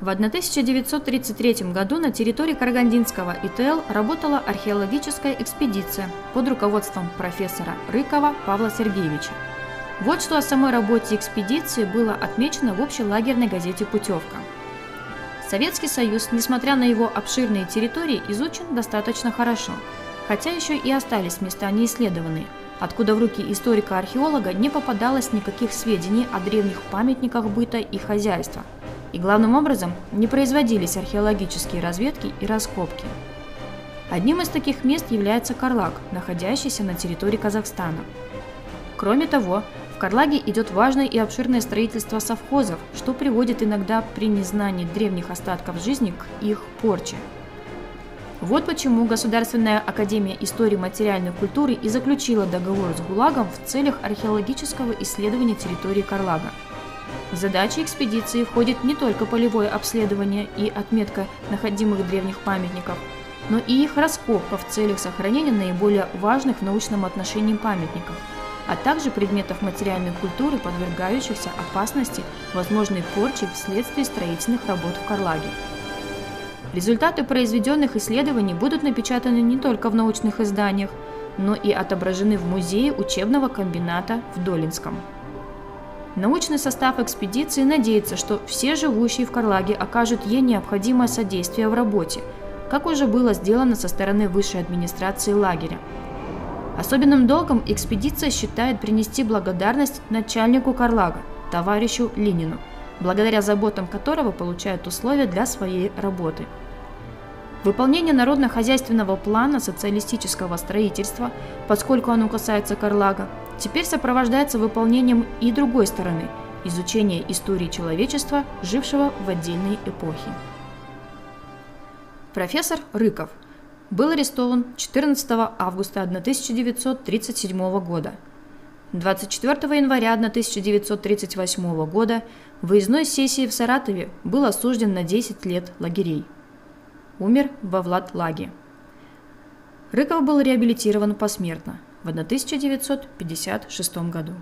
В 1933 году на территории Карагандинского ИТЛ работала археологическая экспедиция под руководством профессора Рыкова Павла Сергеевича. Вот что о самой работе экспедиции было отмечено в общелагерной газете «Путевка». Советский Союз, несмотря на его обширные территории, изучен достаточно хорошо, хотя еще и остались места неисследованные, откуда в руки историка-археолога не попадалось никаких сведений о древних памятниках быта и хозяйства. И главным образом не производились археологические разведки и раскопки. Одним из таких мест является Карлаг, находящийся на территории Казахстана. Кроме того, в Карлаге идет важное и обширное строительство совхозов, что приводит иногда при незнании древних остатков жизни к их порче. Вот почему Государственная академия истории материальной культуры и заключила договор с ГУЛАГом в целях археологического исследования территории Карлага. В задачи экспедиции входит не только полевое обследование и отметка находимых древних памятников, но и их раскопка в целях сохранения наиболее важных в научном отношении памятников, а также предметов материальной культуры, подвергающихся опасности возможной порчи вследствие строительных работ в Карлаге. Результаты произведенных исследований будут напечатаны не только в научных изданиях, но и отображены в музее учебного комбината в Долинском. Научный состав экспедиции надеется, что все живущие в Карлаге окажут ей необходимое содействие в работе, как уже было сделано со стороны высшей администрации лагеря. Особенным долгом экспедиция считает принести благодарность начальнику Карлага, товарищу Линину, благодаря заботам которого получают условия для своей работы. Выполнение народно-хозяйственного плана социалистического строительства, поскольку оно касается Карлага, теперь сопровождается выполнением и другой стороны – изучения истории человечества, жившего в отдельной эпохе. Профессор Рыков был арестован 14 августа 1937 года. 24 января 1938 года в выездной сессии в Саратове был осужден на 10 лет лагерей. Умер во Владлаге. Рыков был реабилитирован посмертно в 1956 году.